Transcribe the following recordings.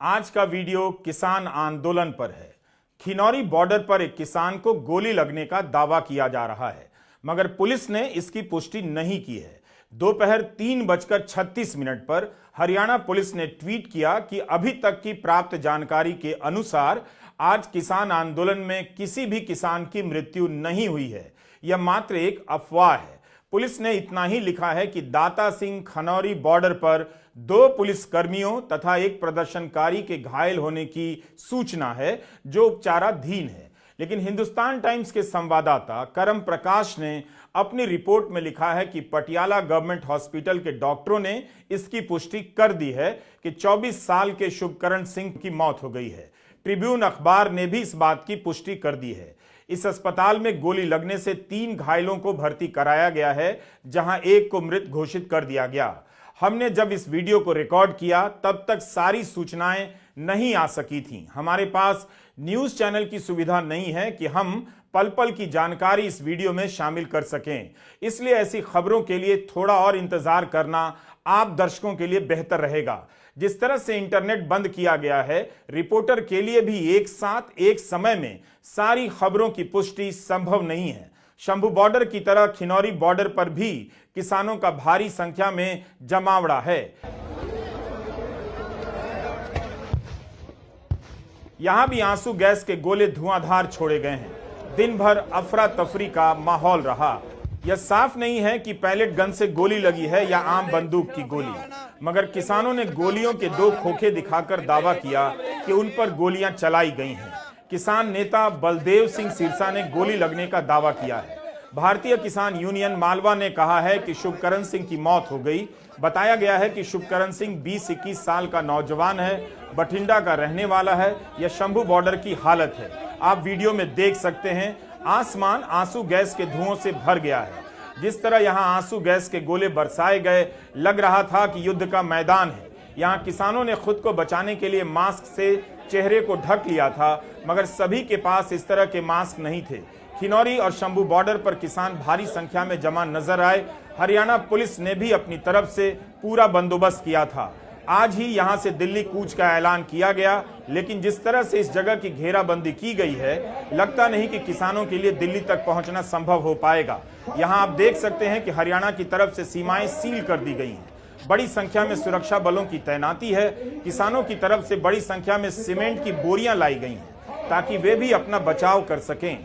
आज का वीडियो किसान आंदोलन पर है। खिनौरी बॉर्डर पर एक किसान को गोली लगने का दावा किया जा रहा है, मगर पुलिस ने इसकी पुष्टि नहीं की है। दोपहर 3:36 पर हरियाणा पुलिस ने ट्वीट किया कि अभी तक की प्राप्त जानकारी के अनुसार आज किसान आंदोलन में किसी भी किसान की मृत्यु नहीं हुई है। यह मात्र एक अफवाह है। पुलिस ने इतना ही लिखा है कि दाता सिंह खनौरी बॉर्डर पर 2 पुलिसकर्मियों तथा एक प्रदर्शनकारी के घायल होने की सूचना है, जो उपचाराधीन है। लेकिन हिंदुस्तान टाइम्स के संवाददाता करम प्रकाश ने अपनी रिपोर्ट में लिखा है कि पटियाला गवर्नमेंट हॉस्पिटल के डॉक्टरों ने इसकी पुष्टि कर दी है कि 24 साल के शुभकरण सिंह की मौत हो गई है। ट्रिब्यून अखबार ने भी इस बात की पुष्टि कर दी है। इस अस्पताल में गोली लगने से 3 घायलों को भर्ती कराया गया है, जहां एक को मृत घोषित कर दिया गया। हमने जब इस वीडियो को रिकॉर्ड किया तब तक सारी सूचनाएं नहीं आ सकी थीं। हमारे पास न्यूज चैनल की सुविधा नहीं है कि हम पल पल की जानकारी इस वीडियो में शामिल कर सकें, इसलिए ऐसी खबरों के लिए थोड़ा और इंतजार करना आप दर्शकों के लिए बेहतर रहेगा। जिस तरह से इंटरनेट बंद किया गया है, रिपोर्टर के लिए भी एक साथ एक समय में सारी खबरों की पुष्टि संभव नहीं है। शंभू बॉर्डर की तरह खिनौरी बॉर्डर पर भी किसानों का भारी संख्या में जमावड़ा है। यहां भी आंसू गैस के गोले धुआंधार छोड़े गए हैं। दिन भर अफरा तफरी का माहौल रहा। यह साफ नहीं है कि पैलेट गन से गोली लगी है या आम बंदूक की गोली, मगर किसानों ने गोलियों के 2 खोखे दिखाकर दावा किया कि उन पर गोलियां चलाई गई हैं। किसान नेता बलदेव सिंह सिरसा ने गोली लगने का दावा किया है। भारतीय किसान यूनियन मालवा ने कहा है कि शुभकरण सिंह की मौत हो गई। बताया गया है कि शुभकरण सिंह 20-21 साल का नौजवान है, बठिंडा का रहने वाला है। यह शंभू बॉर्डर की हालत है। आप वीडियो में देख सकते हैं, आसमान आंसू गैस के धुओं से भर गया है। जिस तरह यहां आंसू गैस के गोले बरसाए गए, लग रहा था कि युद्ध का मैदान है। यहां किसानों ने खुद को बचाने के लिए मास्क से चेहरे को ढक लिया था, मगर सभी के पास इस तरह के मास्क नहीं थे। खिनौरी और शंभू बॉर्डर पर किसान भारी संख्या में जमा नजर आए। हरियाणा पुलिस ने भी अपनी तरफ से पूरा बंदोबस्त किया था। आज ही यहां से दिल्ली कूच का ऐलान किया गया, लेकिन जिस तरह से इस जगह की घेराबंदी की गई है, लगता नहीं कि किसानों के लिए दिल्ली तक पहुंचना संभव हो पाएगा। यहां आप देख सकते हैं कि हरियाणा की तरफ से सीमाएं सील कर दी गई हैं। बड़ी संख्या में सुरक्षा बलों की तैनाती है। किसानों की तरफ से बड़ी संख्या में सीमेंट की बोरियां लाई गई हैं, ताकि वे भी अपना बचाव कर सकें।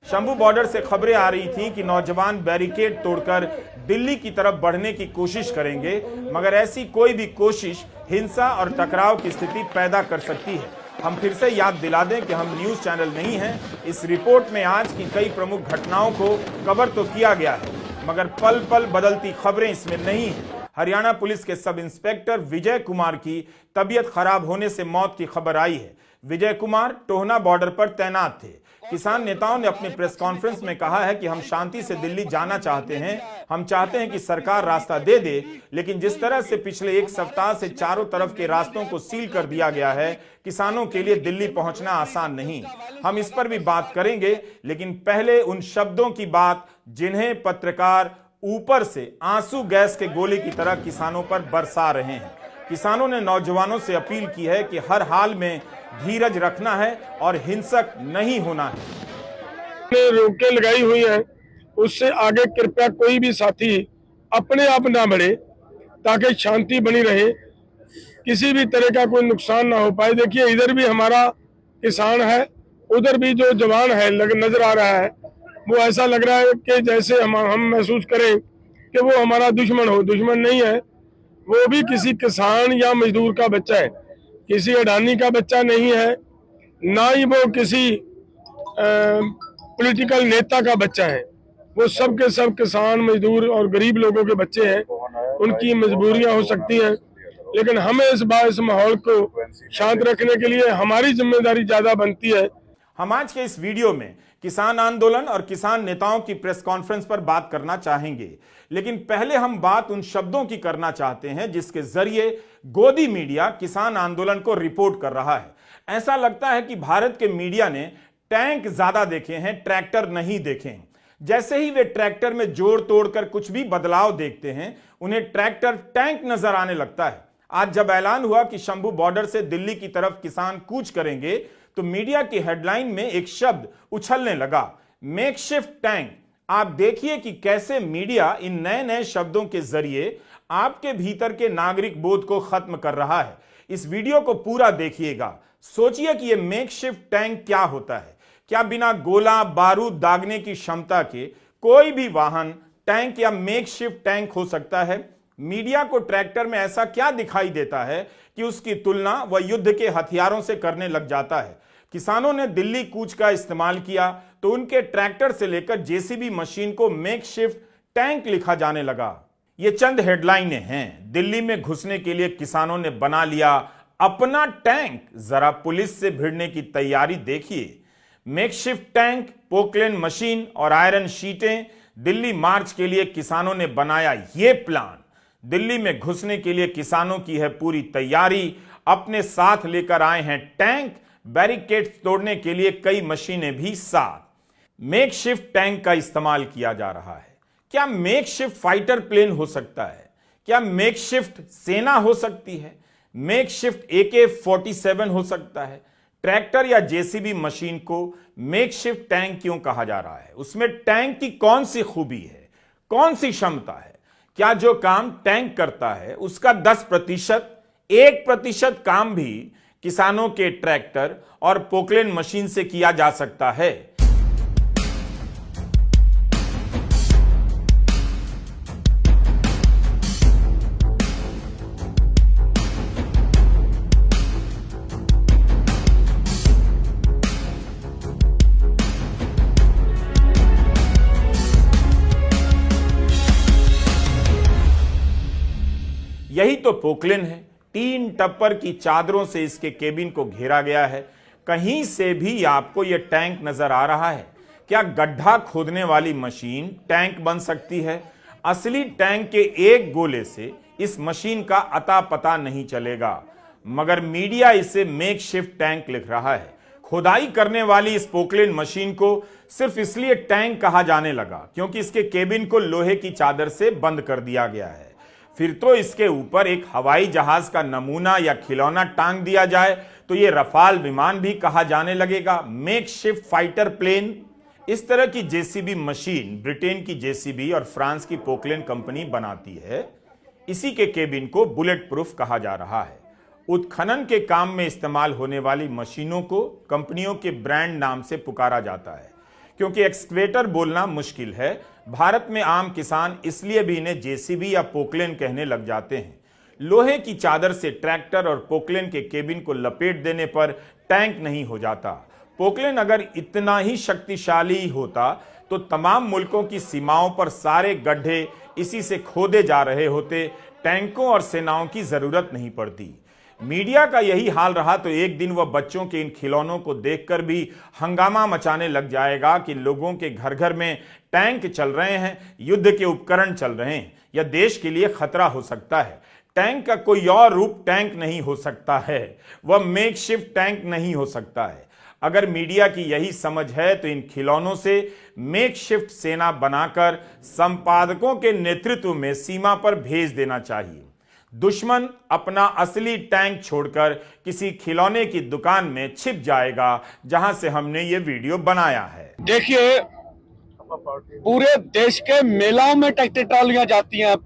शंभू बॉर्डर से खबरें आ रही थी कि नौजवान बैरिकेड तोड़कर दिल्ली की तरफ बढ़ने की कोशिश करेंगे, मगर ऐसी कोई भी कोशिश हिंसा और टकराव की स्थिति पैदा कर सकती है। हम फिर से याद दिला दें कि हम न्यूज चैनल नहीं हैं। इस रिपोर्ट में आज की कई प्रमुख घटनाओं को कवर तो किया गया है, मगर पल पल बदलती खबरें इसमें नहीं है। हरियाणा पुलिस के सब इंस्पेक्टर विजय कुमार की तबीयत खराब होने से मौत की खबर आई है। विजय कुमार टोहना बॉर्डर पर तैनात थे। किसान नेताओं ने अपनी प्रेस कॉन्फ्रेंस में कहा है कि हम शांति से दिल्ली जाना चाहते हैं। हम चाहते हैं कि सरकार रास्ता दे दे, लेकिन जिस तरह से पिछले 1 सप्ताह से चारों तरफ के रास्तों को सील कर दिया गया है, किसानों के लिए दिल्ली पहुंचना आसान नहीं। हम इस पर भी बात करेंगे, लेकिन पहले उन शब्दों की बात जिन्हें पत्रकार ऊपर से आंसू गैस के गोले की तरह किसानों पर बरसा रहे हैं। किसानों ने नौजवानों से अपील की है कि हर हाल में धीरज रखना है और हिंसक नहीं होना है। रोकें लगाई हुई है, उससे आगे कृपया कोई भी साथी अपने आप ना बढ़े, ताकि शांति बनी रहे, किसी भी तरह का कोई नुकसान ना हो पाए। देखिए, इधर भी हमारा किसान है, उधर भी जो जवान है नजर आ रहा है, वो ऐसा लग रहा है कि जैसे हम महसूस करें कि वो हमारा दुश्मन हो। दुश्मन नहीं है, वो भी किसी किसान या मजदूर का बच्चा है, किसी अडानी का बच्चा नहीं है, ना ही वो किसी पॉलिटिकल नेता का बच्चा है। वो सब के सब किसान, मजदूर और गरीब लोगों के बच्चे हैं। उनकी मजबूरियां हो सकती हैं, लेकिन हमें इस माहौल को शांत रखने के लिए हमारी जिम्मेदारी ज्यादा बनती है। हम आज के इस वीडियो में किसान आंदोलन और किसान नेताओं की प्रेस कॉन्फ्रेंस पर बात करना चाहेंगे, लेकिन पहले हम बात उन शब्दों की करना चाहते हैं जिसके जरिए गोदी मीडिया किसान आंदोलन को रिपोर्ट कर रहा है। ऐसा लगता है कि भारत के मीडिया ने टैंक ज्यादा देखे हैं, ट्रैक्टर नहीं देखे हैं। जैसे ही वे ट्रैक्टर में जोड़ तोड़ कर कुछ भी बदलाव देखते हैं, उन्हें ट्रैक्टर टैंक नजर आने लगता है। आज जब ऐलान हुआ कि शंभू बॉर्डर से दिल्ली की तरफ किसान कूच करेंगे तो मीडिया की हेडलाइन में एक शब्द उछलने लगा, मेकशिफ्ट टैंक। आप देखिए कि कैसे मीडिया इन नए नए शब्दों के जरिए आपके भीतर के नागरिक बोध को खत्म कर रहा है। इस वीडियो को पूरा देखिएगा, सोचिए कि यह मेकशिफ्ट टैंक क्या होता है। क्या बिना गोला बारूद दागने की क्षमता के कोई भी वाहन टैंक या मेकशिफ्ट टैंक हो सकता है? मीडिया को ट्रैक्टर में ऐसा क्या दिखाई देता है कि उसकी तुलना वह युद्ध के हथियारों से करने लग जाता है? किसानों ने दिल्ली कूच का इस्तेमाल किया तो उनके ट्रैक्टर से लेकर जेसीबी मशीन को मेकशिफ्ट टैंक लिखा जाने लगा। ये चंद हेडलाइनें हैं। दिल्ली में घुसने के लिए किसानों ने बना लिया अपना टैंक, जरा पुलिस से भिड़ने की तैयारी देखिए। मेकशिफ्ट टैंक, पोकलेन मशीन और आयरन शीटें, दिल्ली मार्च के लिए किसानों ने बनाया ये प्लान। दिल्ली में घुसने के लिए किसानों की है पूरी तैयारी, अपने साथ लेकर आए हैं टैंक, बैरिकेड्स तोड़ने के लिए कई मशीनें भी साथ। मेकशिफ्ट टैंक का इस्तेमाल किया जा रहा है। क्या मेकशिफ्ट फाइटर प्लेन हो सकता है? क्या मेकशिफ्ट सेना हो सकती है? मेकशिफ्ट AK-47 हो सकता है? ट्रैक्टर या जेसीबी मशीन को मेकशिफ्ट टैंक क्यों कहा जा रहा है? उसमें टैंक की कौन सी खूबी है, कौन सी क्षमता है? क्या जो काम टैंक करता है उसका 10%, 1% काम भी किसानों के ट्रैक्टर और पोकलेन मशीन से किया जा सकता है? यही तो पोकलेन है। 3 टप्पर की चादरों से इसके केबिन को घेरा गया है। कहीं से भी आपको यह टैंक नजर आ रहा है? क्या गड्ढा खोदने वाली मशीन टैंक बन सकती है? असली टैंक के एक गोले से इस मशीन का अता पता नहीं चलेगा, मगर मीडिया इसे मेकशिफ्ट टैंक लिख रहा है। खुदाई करने वाली इस पोकलेन मशीन को सिर्फ इसलिए टैंक कहा जाने लगा क्योंकि इसके केबिन को लोहे की चादर से बंद कर दिया गया है। फिर तो इसके ऊपर एक हवाई जहाज का नमूना या खिलौना टांग दिया जाए तो ये रफाल विमान भी कहा जाने लगेगा, मेकशिफ्ट फाइटर प्लेन। इस तरह की जेसीबी मशीन ब्रिटेन की जेसीबी और फ्रांस की पोकलेन कंपनी बनाती है। इसी के केबिन को बुलेट प्रूफ कहा जा रहा है। उत्खनन के काम में इस्तेमाल होने वाली मशीनों को कंपनियों के ब्रांड नाम से पुकारा जाता है। क्योंकि एक्सकवेटर बोलना मुश्किल है, भारत में आम किसान इसलिए भी इन्हें जेसीबी या पोकलेन कहने लग जाते हैं। लोहे की चादर से ट्रैक्टर और पोकलेन के केबिन को लपेट देने पर टैंक नहीं हो जाता। पोकलेन अगर इतना ही शक्तिशाली होता तो तमाम मुल्कों की सीमाओं पर सारे गड्ढे इसी से खोदे जा रहे होते, टैंकों और सेनाओं की जरूरत नहीं पड़ती। मीडिया का यही हाल रहा तो एक दिन वह बच्चों के इन खिलौनों को देखकर भी हंगामा मचाने लग जाएगा कि लोगों के घर घर में टैंक चल रहे हैं, युद्ध के उपकरण चल रहे हैं, यह देश के लिए खतरा हो सकता है। टैंक का कोई और रूप टैंक नहीं हो सकता है, वह मेकशिफ्ट टैंक नहीं हो सकता है। अगर मीडिया की यही समझ है तो इन खिलौनों से मेकशिफ्ट सेना बनाकर संपादकों के नेतृत्व में सीमा पर भेज देना चाहिए। दुश्मन अपना असली टैंक छोड़कर किसी खिलौने की दुकान में छिप जाएगा जहां से हमने ये वीडियो बनाया है। देखिए, पूरे देश के मेलाओं में ट्रैक्टर ट्रॉलियां जाती हैं,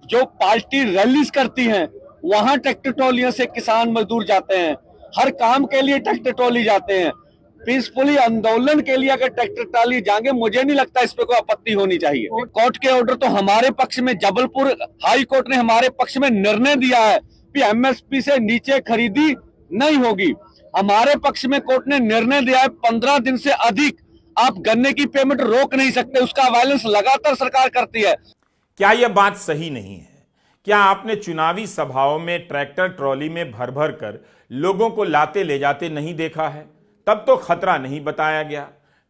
जो पार्टी रैलीज करती हैं वहां ट्रैक्टर ट्रॉलियों से किसान मजदूर जाते हैं। हर काम के लिए ट्रैक्टर ट्रॉली जाते हैं। पीसफुली आंदोलन के लिए अगर ट्रैक्टर ट्रॉली जाएंगे, मुझे नहीं लगता इस पे कोई आपत्ति होनी चाहिए। कोर्ट के ऑर्डर तो हमारे पक्ष में, जबलपुर हाई कोर्ट ने हमारे पक्ष में निर्णय दिया है कि MSP से नीचे खरीदी नहीं होगी। हमारे पक्ष में कोर्ट ने निर्णय दिया है 15 दिन से अधिक आप गन्ने की पेमेंट रोक नहीं सकते। उसका वायलेंस लगातार सरकार करती है। क्या यह बात सही नहीं है? क्या आपने चुनावी सभाओं में ट्रैक्टर ट्रॉली में भर भर कर लोगों को लाते ले जाते नहीं देखा है? तब तो खतरा नहीं बताया गया।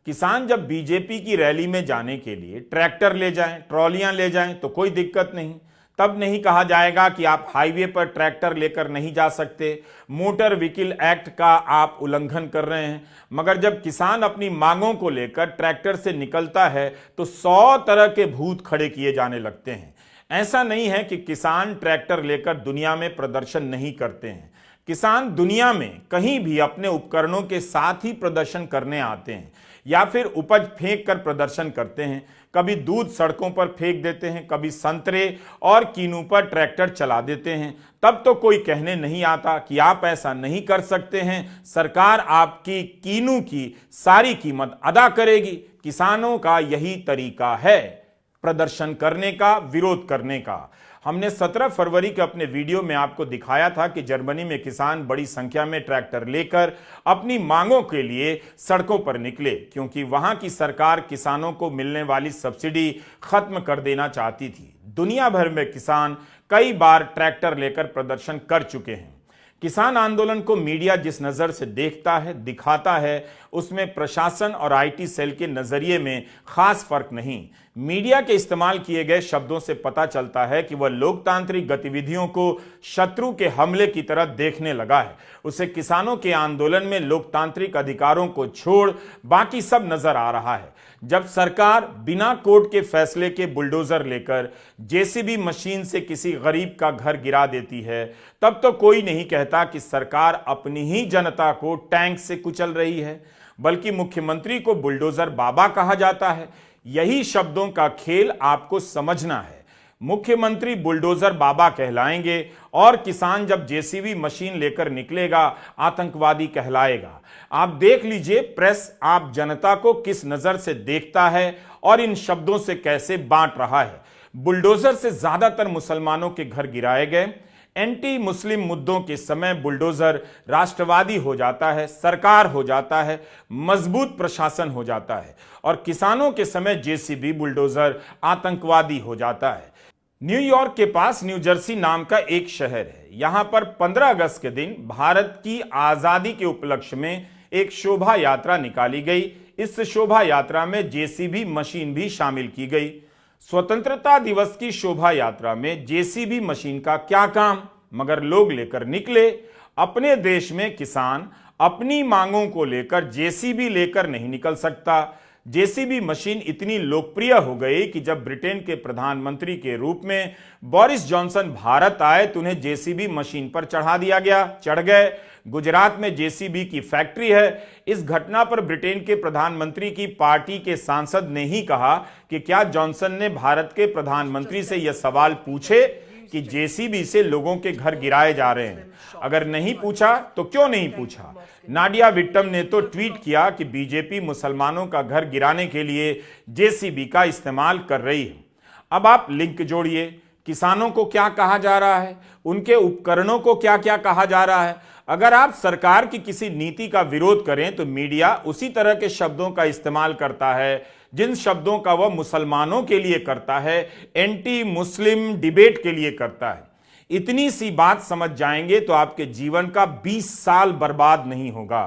किसान जब बीजेपी की रैली में जाने के लिए ट्रैक्टर ले जाएं, ट्रॉलियां ले जाएं तो कोई दिक्कत नहीं। तब नहीं कहा जाएगा कि आप हाईवे पर ट्रैक्टर लेकर नहीं जा सकते, मोटर व्हीकल एक्ट का आप उल्लंघन कर रहे हैं। मगर जब किसान अपनी मांगों को लेकर ट्रैक्टर से निकलता है तो 100 तरह के भूत खड़े किए जाने लगते हैं। ऐसा नहीं है कि किसान ट्रैक्टर लेकर दुनिया में प्रदर्शन नहीं करते हैं। किसान दुनिया में कहीं भी अपने उपकरणों के साथ ही प्रदर्शन करने आते हैं या फिर उपज फेंक कर प्रदर्शन करते हैं। कभी दूध सड़कों पर फेंक देते हैं, कभी संतरे और कीनू पर ट्रैक्टर चला देते हैं। तब तो कोई कहने नहीं आता कि आप ऐसा नहीं कर सकते हैं, सरकार आपकी कीनू की सारी कीमत अदा करेगी। किसानों का यही तरीका है प्रदर्शन करने का, विरोध करने का। हमने 17 फरवरी के अपने वीडियो में आपको दिखाया था कि जर्मनी में किसान बड़ी संख्या में ट्रैक्टर लेकर अपनी मांगों के लिए सड़कों पर निकले, क्योंकि वहां की सरकार किसानों को मिलने वाली सब्सिडी खत्म कर देना चाहती थी। दुनिया भर में किसान कई बार ट्रैक्टर लेकर प्रदर्शन कर चुके हैं। किसान आंदोलन को मीडिया जिस नजर से देखता है, दिखाता है, उसमें प्रशासन और आईटी सेल के नजरिए में खास फर्क नहीं। मीडिया के इस्तेमाल किए गए शब्दों से पता चलता है कि वह लोकतांत्रिक गतिविधियों को शत्रु के हमले की तरह देखने लगा है। उसे किसानों के आंदोलन में लोकतांत्रिक अधिकारों को छोड़ बाकी सब नजर आ रहा है। जब सरकार बिना कोर्ट के फैसले के बुलडोजर लेकर जेसीबी मशीन से किसी गरीब का घर गिरा देती है, तब तो कोई नहीं कहता कि सरकार अपनी ही जनता को टैंक से कुचल रही है, बल्कि मुख्यमंत्री को बुलडोजर बाबा कहा जाता है। यही शब्दों का खेल आपको समझना है। मुख्यमंत्री बुलडोजर बाबा कहलाएंगे और किसान जब जेसीबी मशीन लेकर निकलेगा आतंकवादी कहलाएगा। आप देख लीजिए प्रेस आप जनता को किस नजर से देखता है और इन शब्दों से कैसे बांट रहा है। बुलडोजर से ज्यादातर मुसलमानों के घर गिराए गए। एंटी मुस्लिम मुद्दों के समय बुलडोजर राष्ट्रवादी हो जाता है, सरकार हो जाता है, मजबूत प्रशासन हो जाता है, और किसानों के समय जेसीबी बुलडोजर आतंकवादी हो जाता है। न्यूयॉर्क के पास न्यू जर्सी नाम का एक शहर है। यहां पर 15 अगस्त के दिन भारत की आजादी के उपलक्ष्य में एक शोभा यात्रा निकाली गई। इस शोभा यात्रा में जेसीबी मशीन भी शामिल की गई। स्वतंत्रता दिवस की शोभा यात्रा में जेसीबी मशीन का क्या काम, मगर लोग लेकर निकले। अपने देश में किसान अपनी मांगों को लेकर जेसीबी लेकर नहीं निकल सकता। जेसीबी मशीन इतनी लोकप्रिय हो गई कि जब ब्रिटेन के प्रधानमंत्री के रूप में बोरिस जॉनसन भारत आए तो उन्हें जेसीबी मशीन पर चढ़ा दिया गया, चढ़ गए। गुजरात में जेसीबी की फैक्ट्री है। इस घटना पर ब्रिटेन के प्रधानमंत्री की पार्टी के सांसद ने ही कहा कि क्या जॉनसन ने भारत के प्रधानमंत्री से यह सवाल पूछे कि जेसीबी से लोगों के घर गिराए जा रहे हैं। अगर नहीं पूछा तो क्यों नहीं पूछा। नाडिया विट्टम ने तो ट्वीट किया कि बीजेपी मुसलमानों का घर गिराने के लिए जेसीबी का इस्तेमाल कर रही है। अब आप लिंक जोड़िए, किसानों को क्या कहा जा रहा है, उनके उपकरणों को क्या क्या कहा जा रहा है। अगर आप सरकार की किसी नीति का विरोध करें तो मीडिया उसी तरह के शब्दों का इस्तेमाल करता है जिन शब्दों का वह मुसलमानों के लिए करता है, एंटी मुस्लिम डिबेट के लिए करता है। इतनी सी बात समझ जाएंगे तो आपके जीवन का 20 साल बर्बाद नहीं होगा।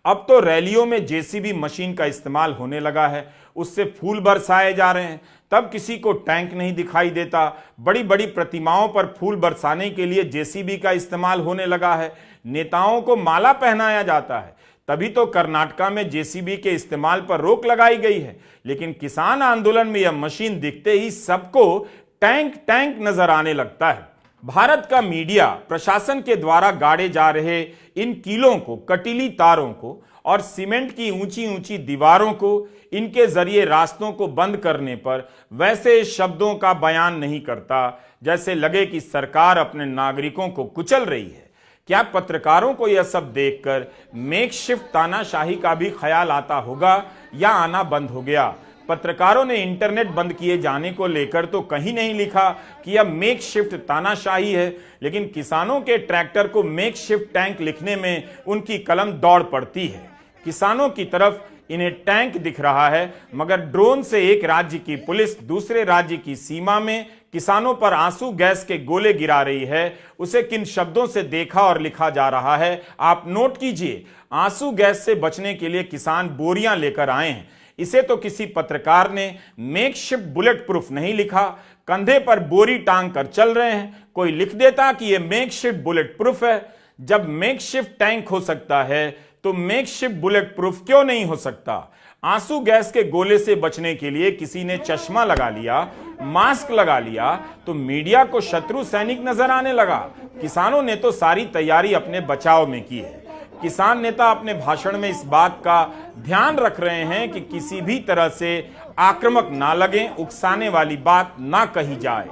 अब तो रैलियों में जेसीबी मशीन का इस्तेमाल होने लगा है, उससे फूल बरसाए जा रहे हैं। तब किसी को टैंक नहीं दिखाई देता। बड़ी बड़ी प्रतिमाओं पर फूल बरसाने के लिए जेसीबी का इस्तेमाल होने लगा है। नेताओं को माला पहनाया जाता है। तभी तो कर्नाटका में जेसीबी के इस्तेमाल पर रोक लगाई गई है। लेकिन किसान आंदोलन में यह मशीन दिखते ही सबको टैंक टैंक नजर आने लगता है। भारत का मीडिया प्रशासन के द्वारा गाड़े जा रहे इन कीलों को, कटीली तारों को और सीमेंट की ऊंची ऊंची दीवारों को, इनके जरिए रास्तों को बंद करने पर वैसे शब्दों का बयान नहीं करता जैसे लगे कि सरकार अपने नागरिकों को कुचल रही है। क्या पत्रकारों को यह सब देखकर मेकशिफ्ट तानाशाही का भी ख्याल आता होगा या आना बंद हो गया? पत्रकारों ने इंटरनेट बंद किए जाने को लेकर तो कहीं नहीं लिखा कि यह मेकशिफ्ट तानाशाही है, लेकिन किसानों के ट्रैक्टर को मेकशिफ्ट टैंक लिखने में उनकी कलम दौड़ पड़ती है। किसानों की तरफ इन्हें टैंक दिख रहा है, मगर ड्रोन से एक राज्य की पुलिस दूसरे राज्य की सीमा में किसानों पर आंसू गैस के गोले गिरा रही है। उसे किन शब्दों से देखा और लिखा जा रहा है आप नोट कीजिए। आंसू गैस से बचने के लिए किसान बोरियां लेकर आए हैं। इसे तो किसी पत्रकार ने मेकशिफ्ट बुलेट प्रूफ नहीं लिखा, कंधे पर बोरी टांग कर चल रहे हैं। कोई लिख देता कि यह मेकशिफ्ट बुलेट प्रूफ है। जब मेकशिफ्ट टैंक हो सकता है तो मेकशिफ्ट बुलेट प्रूफ क्यों नहीं हो सकता? आंसू गैस के गोले से बचने के लिए किसी ने चश्मा लगा लिया, मास्क लगा लिया, तो मीडिया को शत्रु सैनिक नजर आने लगा। किसानों ने तो सारी तैयारी अपने बचाव में की है। किसान नेता अपने भाषण में इस बात का ध्यान रख रहे हैं कि किसी भी तरह से आक्रामक ना लगे, उकसाने वाली बात ना कही जाए।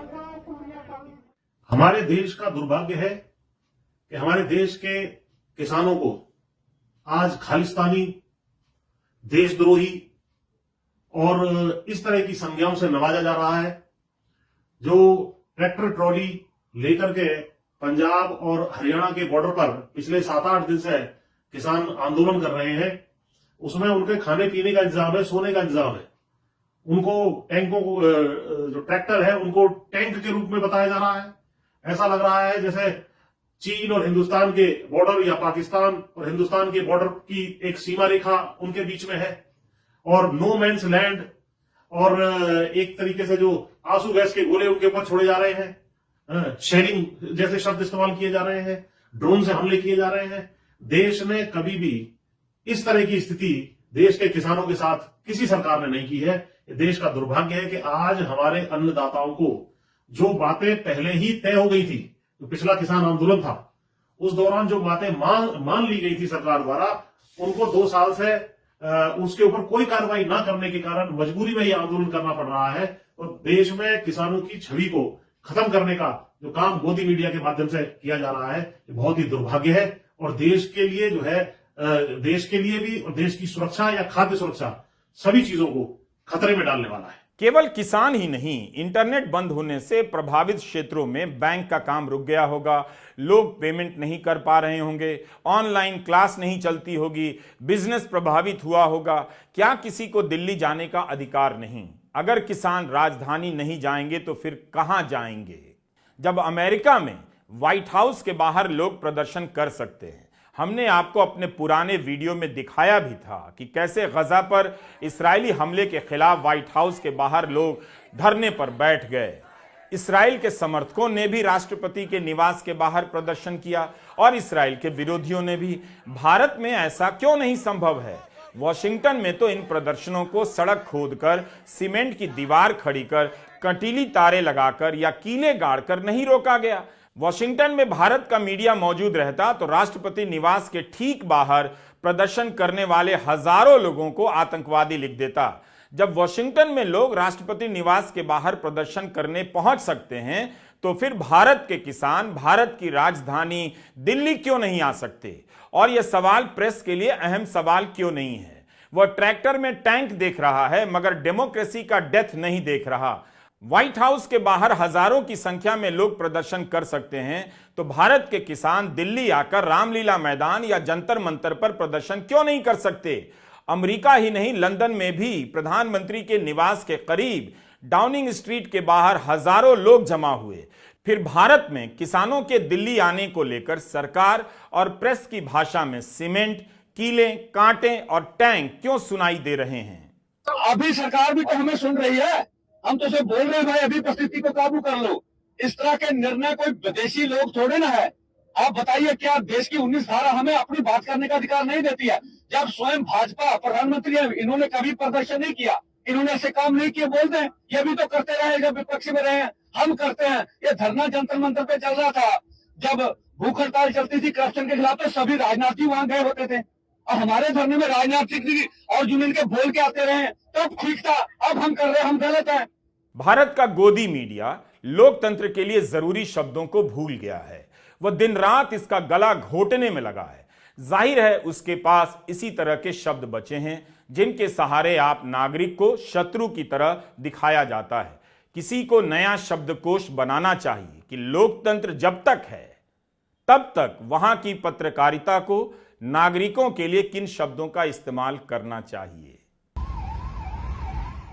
हमारे देश का दुर्भाग्य है कि हमारे देश के किसानों को आज खालिस्तानी, देशद्रोही और इस तरह की संज्ञाओं से नवाजा जा रहा है। जो ट्रैक्टर ट्रॉली लेकर के पंजाब और हरियाणा के बॉर्डर पर पिछले 7-8 दिन से किसान आंदोलन कर रहे हैं, उसमें उनके खाने पीने का इंतजाम है, सोने का इंतजाम है। उनको टैंकों को, जो ट्रैक्टर है उनको टैंक के रूप में बताया जा रहा है। ऐसा लग रहा है जैसे चीन और हिंदुस्तान के बॉर्डर या पाकिस्तान और हिंदुस्तान के बॉर्डर की एक सीमा रेखा उनके बीच में है और नो मैन्स लैंड, और एक तरीके से जो आंसू गैस के गोले उनके ऊपर छोड़े जा रहे हैं, शेलिंग जैसे शब्द इस्तेमाल किए जा रहे हैं, ड्रोन से हमले किए जा रहे हैं। देश ने कभी भी इस तरह की स्थिति देश के किसानों के साथ किसी सरकार ने नहीं की है। देश का दुर्भाग्य है कि आज हमारे अन्नदाताओं को जो बातें पहले ही तय हो गई थी, जो पिछला किसान आंदोलन था उस दौरान जो बातें मान ली गई थी सरकार द्वारा, उनको 2 साल से उसके ऊपर कोई कार्रवाई ना करने के कारण मजबूरी में ये आंदोलन करना पड़ रहा है। और देश में किसानों की छवि को खत्म करने का जो काम मोदी मीडिया के माध्यम से किया जा रहा है, ये बहुत ही दुर्भाग्य है और देश के लिए जो है, देश के लिए भी और देश की सुरक्षा या खाद्य सुरक्षा सभी चीजों को खतरे में डालने वाला है। केवल किसान ही नहीं, इंटरनेट बंद होने से प्रभावित क्षेत्रों में बैंक का काम रुक गया होगा, लोग पेमेंट नहीं कर पा रहे होंगे, ऑनलाइन क्लास नहीं चलती होगी, बिजनेस प्रभावित हुआ होगा। क्या किसी को दिल्ली जाने का अधिकार नहीं? अगर किसान राजधानी नहीं जाएंगे तो फिर कहां जाएंगे? जब अमेरिका में व्हाइट हाउस के बाहर लोग प्रदर्शन कर सकते हैं, हमने आपको अपने पुराने वीडियो में दिखाया भी था कि कैसे गजा पर इस्राएली हमले के खिलाफ व्हाइट हाउस के बाहर लोग धरने पर बैठ गए। इस्राएल के समर्थकों ने भी राष्ट्रपति के निवास के बाहर प्रदर्शन किया और इस्राएल के विरोधियों ने भी। भारत में ऐसा क्यों नहीं संभव है? वॉशिंगटन में तो इन प्रदर्शनों को सड़क खोदकर, सीमेंट की दीवार खड़ी कर, कंटीली तारे लगाकर या कीले गाड़कर नहीं रोका गया। वॉशिंगटन में भारत का मीडिया मौजूद रहता तो राष्ट्रपति निवास के ठीक बाहर प्रदर्शन करने वाले हजारों लोगों को आतंकवादी लिख देता। जब वॉशिंगटन में लोग राष्ट्रपति निवास के बाहर प्रदर्शन करने पहुंच सकते हैं, तो फिर भारत के किसान भारत की राजधानी दिल्ली क्यों नहीं आ सकते? और यह सवाल प्रेस के लिए अहम सवाल क्यों नहीं है? वह ट्रैक्टर में टैंक देख रहा है मगर डेमोक्रेसी का डेथ नहीं देख रहा। व्हाइट हाउस के बाहर हजारों की संख्या में लोग प्रदर्शन कर सकते हैं, तो भारत के किसान दिल्ली आकर रामलीला मैदान या जंतर मंतर पर प्रदर्शन क्यों नहीं कर सकते? अमेरिका ही नहीं, लंदन में भी प्रधानमंत्री के निवास के करीब डाउनिंग स्ट्रीट के बाहर हजारों लोग जमा हुए। फिर भारत में किसानों के दिल्ली आने को लेकर सरकार और प्रेस की भाषा में सीमेंट, कीले, कांटे और टैंक क्यों सुनाई दे रहे हैं? अभी सरकार भी तो हमें सुन रही है। हम तो सिर्फ बोल रहे हैं भाई अभी परिस्थिति को काबू कर लो। इस तरह के निर्णय कोई विदेशी लोग थोड़े ना है। आप बताइए, क्या देश की 19 धारा हमें अपनी बात करने का अधिकार नहीं देती है? जब स्वयं भाजपा प्रधानमंत्री है, इन्होंने कभी प्रदर्शन नहीं किया, इन्होंने ऐसे काम नहीं किए, बोलते हैं ये भी तो करते रहे जब विपक्ष में रहे हैं। हम करते हैं। ये धरना जंतर मंतर पे चल रहा था, जब भूख हड़ताल चलती थी करप्शन के खिलाफ, तो सभी राजनाथ जी वहां गए होते थे और हमारे धरने में राजनाथ जी और जुनून के बोल के आते रहे, तब ठीक था। अब हम कर रहे हैं, हम गलत है। भारत का गोदी मीडिया लोकतंत्र के लिए जरूरी शब्दों को भूल गया है। वह दिन रात इसका गला घोटने में लगा है। जाहिर है उसके पास इसी तरह के शब्द बचे हैं जिनके सहारे आप नागरिक को शत्रु की तरह दिखाया जाता है। किसी को नया शब्दकोश बनाना चाहिए कि लोकतंत्र जब तक है तब तक वहां की पत्रकारिता को नागरिकों के लिए किन शब्दों का इस्तेमाल करना चाहिए।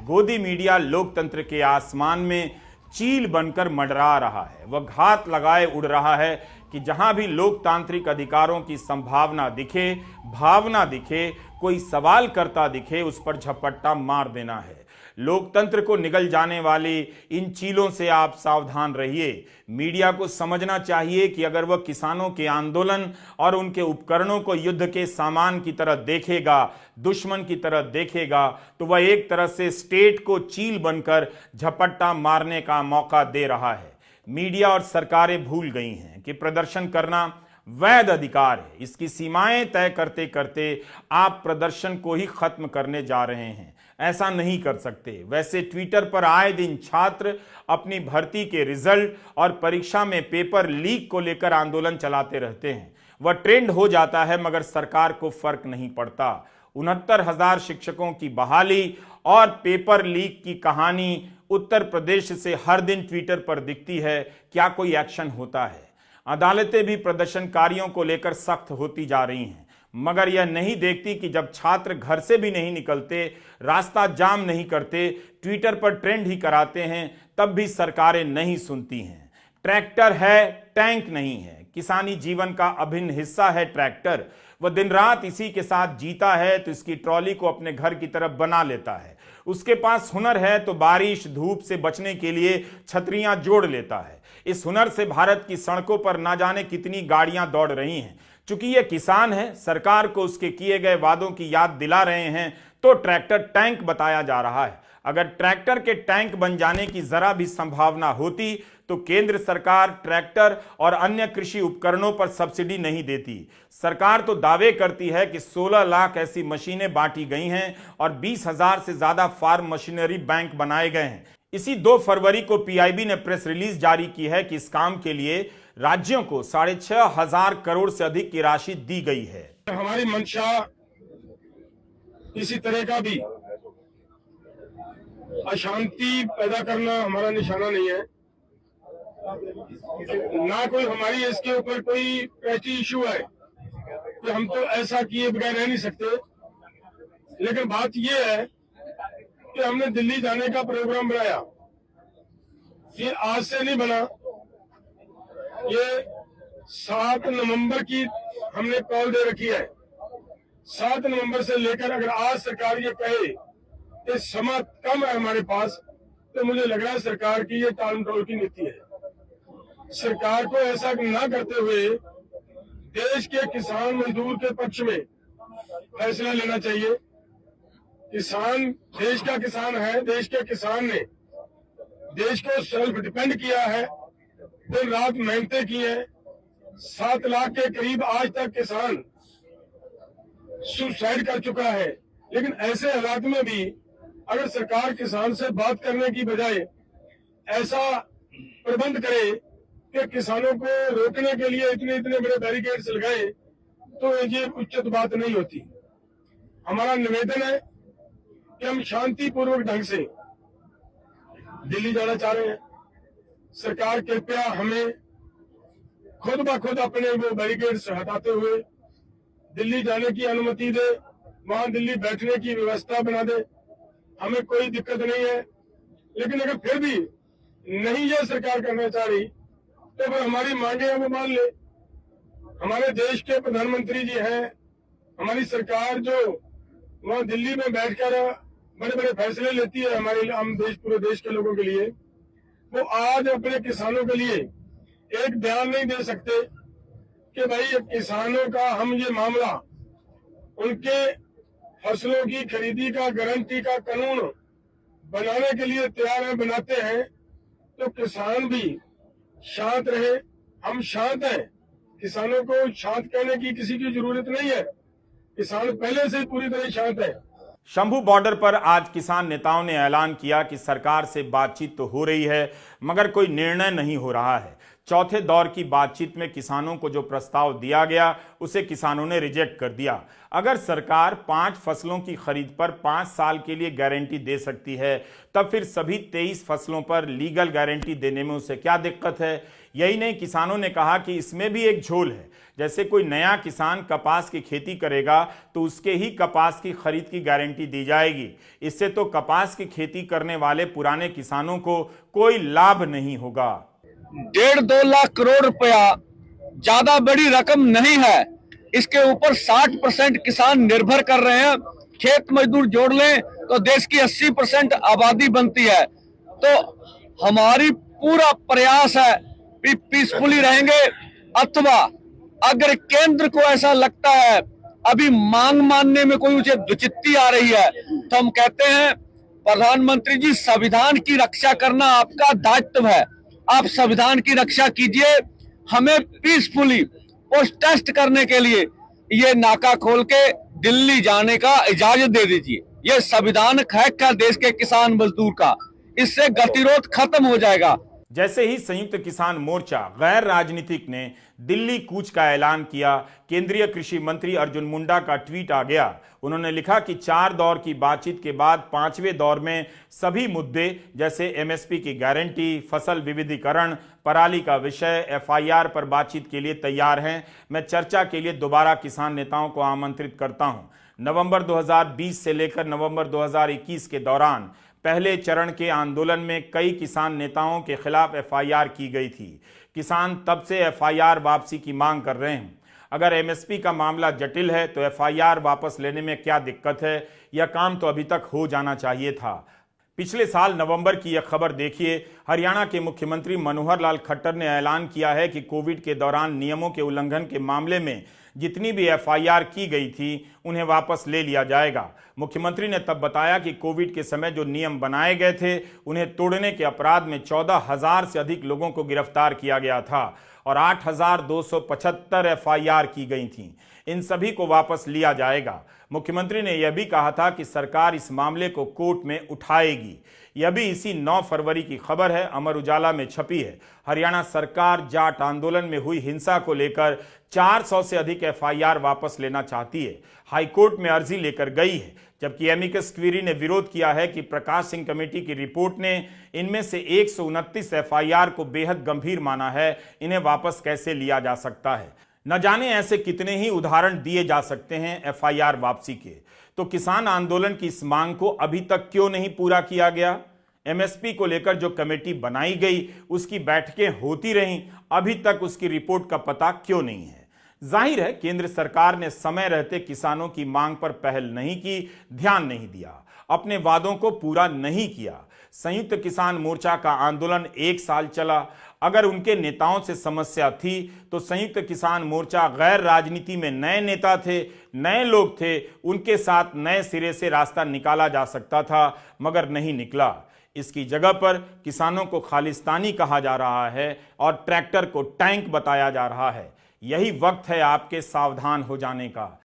गोदी मीडिया लोकतंत्र के आसमान में चील बनकर मंडरा रहा है। वह घात लगाए उड़ रहा है कि जहां भी लोकतांत्रिक अधिकारों की संभावना दिखे, भावना दिखे, कोई सवाल करता दिखे, उस पर झपट्टा मार देना है। लोकतंत्र को निगल जाने वाली इन चीलों से आप सावधान रहिए। मीडिया को समझना चाहिए कि अगर वह किसानों के आंदोलन और उनके उपकरणों को युद्ध के सामान की तरह देखेगा, दुश्मन की तरह देखेगा, तो वह एक तरह से स्टेट को चील बनकर झपट्टा मारने का मौका दे रहा है। मीडिया और सरकारें भूल गई हैं कि प्रदर्शन करना वैध अधिकार है। इसकी सीमाएं तय करते करते आप प्रदर्शन को ही खत्म करने जा रहे हैं। ऐसा नहीं कर सकते। वैसे ट्विटर पर आए दिन छात्र अपनी भर्ती के रिजल्ट और परीक्षा में पेपर लीक को लेकर आंदोलन चलाते रहते हैं। वह ट्रेंड हो जाता है मगर सरकार को फर्क नहीं पड़ता। 69,000 शिक्षकों की बहाली और पेपर लीक की कहानी उत्तर प्रदेश से हर दिन ट्विटर पर दिखती है। क्या कोई एक्शन होता है? अदालतें भी प्रदर्शनकारियों को लेकर सख्त होती जा रही हैं, मगर यह नहीं देखती कि जब छात्र घर से भी नहीं निकलते, रास्ता जाम नहीं करते, ट्विटर पर ट्रेंड ही कराते हैं, तब भी सरकारें नहीं सुनती हैं। ट्रैक्टर है, टैंक नहीं है। किसानी जीवन का अभिन्न हिस्सा है ट्रैक्टर। वह दिन रात इसी के साथ जीता है तो इसकी ट्रॉली को अपने घर की तरफ बना लेता है। उसके पास हुनर है तो बारिश धूप से बचने के लिए छतरियां जोड़ लेता है। इस हुनर से भारत की सड़कों पर ना जाने कितनी गाड़ियां दौड़ रही हैं। चूंकि यह किसान है, सरकार को उसके किए गए वादों की याद दिला रहे हैं, तो ट्रैक्टर टैंक बताया जा रहा है। अगर ट्रैक्टर के टैंक बन जाने की जरा भी संभावना होती तो केंद्र सरकार ट्रैक्टर और अन्य कृषि उपकरणों पर सब्सिडी नहीं देती। सरकार तो दावे करती है कि 16 लाख ऐसी मशीनें बांटी गई हैं और 20,000 से ज्यादा फार्म मशीनरी बैंक बनाए गए हैं। इसी 2 फरवरी को पीआईबी ने प्रेस रिलीज जारी की है कि इस काम के लिए राज्यों को 6,500 करोड़ से अधिक की राशि दी गई है। हमारी मंशा इसी तरह का भी अशांति पैदा करना हमारा निशाना नहीं है, ना कोई हमारी इसके ऊपर कोई ऐसी इशू है कि हम तो ऐसा किए बगैर रह नहीं सकते। लेकिन बात यह है कि हमने दिल्ली जाने का प्रोग्राम बनाया। ये आज से नहीं बना, ये 7 नवंबर की हमने कॉल दे रखी है। 7 नवंबर से लेकर अगर आज सरकार ये कहे कि समय कम है हमारे पास, तो मुझे लग रहा है सरकार की ये टाल मटोल की नीति है। सरकार को ऐसा ना करते हुए देश के किसान मजदूर के पक्ष में फैसला लेना चाहिए। किसान देश का किसान है, देश के किसान ने देश को सेल्फ डिपेंड किया है, दिन रात मेहनतें की है। 7 लाख के करीब आज तक किसान सुसाइड कर चुका है। लेकिन ऐसे हालात में भी अगर सरकार किसान से बात करने की बजाय ऐसा प्रबंध करे कि किसानों को रोकने के लिए इतने बड़े बैरिकेड्स लगाए, तो ये उचित बात नहीं होती। हमारा निवेदन है कि हम शांतिपूर्वक ढंग से दिल्ली जाना चाह रहे हैं। सरकार कृपया हमें खुद ब खुद अपने वो बैरिकेड्स हटाते हुए दिल्ली जाने की अनुमति दे, वहां दिल्ली बैठने की व्यवस्था बना दे। हमें कोई दिक्कत नहीं है। लेकिन अगर फिर भी नहीं यह सरकार करना चाह रही, तो फिर हमारी मांगे हमें मान ले। हमारे देश के प्रधानमंत्री जी हैं, हमारी सरकार जो वहां दिल्ली में बैठकर बड़े बड़े फैसले लेती है हमारे हम देश पूरे देश के लोगों के लिए, वो आज अपने किसानों के लिए एक बयान नहीं दे सकते कि भाई किसानों का हम ये मामला उनके फसलों की खरीदी का गारंटी का कानून बनाने के लिए तैयार है, बनाते हैं, तो किसान भी शांत रहे। हम शांत हैं, किसानों को शांत करने की किसी की जरूरत नहीं है। किसान पहले से पूरी तरह शांत है। शंभू बॉर्डर पर आज किसान नेताओं ने ऐलान किया कि सरकार से बातचीत तो हो रही है मगर कोई निर्णय नहीं हो रहा है। चौथे दौर की बातचीत में किसानों को जो प्रस्ताव दिया गया उसे किसानों ने रिजेक्ट कर दिया। अगर सरकार 5 फसलों की खरीद पर 5 साल के लिए गारंटी दे सकती है, तब फिर सभी 23 फसलों पर लीगल गारंटी देने में उसे क्या दिक्कत है? यही नहीं, किसानों ने कहा कि इसमें भी एक झोल है। जैसे कोई नया किसान कपास की खेती करेगा तो उसके ही कपास की खरीद की गारंटी दी जाएगी। इससे तो कपास की खेती करने वाले पुराने किसानों को कोई लाभ नहीं होगा। 1.5-2 लाख करोड़ रुपया ज्यादा बड़ी रकम नहीं है। इसके ऊपर 60% किसान निर्भर कर रहे हैं। खेत मजदूर जोड़ लें तो देश की 80% आबादी बनती है। तो हमारी पूरा प्रयास है कि पीसफुली रहेंगे, अथवा अगर केंद्र को ऐसा लगता है अभी मांग मानने में कोई उसे दुचित्ती आ रही है, तो हम कहते हैं प्रधानमंत्री जी, संविधान की रक्षा करना आपका दायित्व है। आप संविधान की रक्षा कीजिए, हमें पीसफुली प्रोटेस्ट करने के लिए ये नाका खोल के दिल्ली जाने का इजाजत दे दीजिए। ये संविधान हैक का देश के किसान मजदूर का, इससे गतिरोध खत्म हो जाएगा। जैसे ही संयुक्त किसान मोर्चा गैर राजनीतिक ने दिल्ली कूच का ऐलान किया, केंद्रीय कृषि मंत्री अर्जुन मुंडा का ट्वीट आ गया। उन्होंने लिखा कि 4 दौर की बातचीत के बाद 5वें दौर में सभी मुद्दे जैसे एमएसपी की गारंटी, फसल विविधीकरण, पराली का विषय, एफआईआर पर बातचीत के लिए तैयार हैं। मैं चर्चा के लिए दोबारा किसान नेताओं को आमंत्रित करता हूं। नवंबर 2020 से लेकर नवंबर 2021 के दौरान पहले चरण के आंदोलन में कई किसान नेताओं के खिलाफ एफआईआर की गई थी। किसान तब से एफआईआर वापसी की मांग कर रहे हैं। अगर एमएसपी का मामला जटिल है तो एफआईआर वापस लेने में क्या दिक्कत है? यह काम तो अभी तक हो जाना चाहिए था। पिछले साल नवंबर की यह खबर देखिए। हरियाणा के मुख्यमंत्री मनोहर लाल खट्टर ने ऐलान किया है कि कोविड के दौरान नियमों के उल्लंघन के मामले में जितनी भी एफआईआर की गई थी उन्हें वापस ले लिया जाएगा। मुख्यमंत्री ने तब बताया कि कोविड के समय जो नियम बनाए गए थे उन्हें तोड़ने के अपराध में 14,000 से अधिक लोगों को गिरफ्तार किया गया था और 8,275 एफआईआर की गई थीं। इन सभी को वापस लिया जाएगा। मुख्यमंत्री ने यह भी कहा था कि सरकार इस मामले को कोर्ट में उठाएगी। यह भी इसी 9 फरवरी की खबर है, अमर उजाला में छपी है। हरियाणा सरकार जाट आंदोलन में हुई हिंसा को लेकर 400 से अधिक एफआईआर वापस लेना चाहती है। हाईकोर्ट में अर्जी लेकर गई है, जबकि एमिकस क्यूरी ने विरोध किया है कि प्रकाश सिंह कमेटी की रिपोर्ट ने इनमें से 129 एफआईआर को बेहद गंभीर माना है। इन्हें वापस कैसे लिया जा सकता है? न जाने ऐसे कितने ही उदाहरण दिए जा सकते हैं एफआईआर वापसी के। तो किसान आंदोलन की इस मांग को अभी तक क्यों नहीं पूरा किया गया? एमएसपी को लेकर जो कमेटी बनाई गई उसकी बैठकें होती रहीं, अभी तक उसकी रिपोर्ट का पता क्यों नहीं है? जाहिर है केंद्र सरकार ने समय रहते किसानों की मांग पर पहल नहीं की, ध्यान नहीं दिया, अपने वादों को पूरा नहीं किया। संयुक्त किसान मोर्चा का आंदोलन 1 साल चला। अगर उनके नेताओं से समस्या थी तो संयुक्त किसान मोर्चा गैर राजनीति में नए नेता थे, नए लोग थे, उनके साथ नए सिरे से रास्ता निकाला जा सकता था, मगर नहीं निकला। इसकी जगह पर किसानों को खालिस्तानी कहा जा रहा है और ट्रैक्टर को टैंक बताया जा रहा है। यही वक्त है आपके सावधान हो जाने का।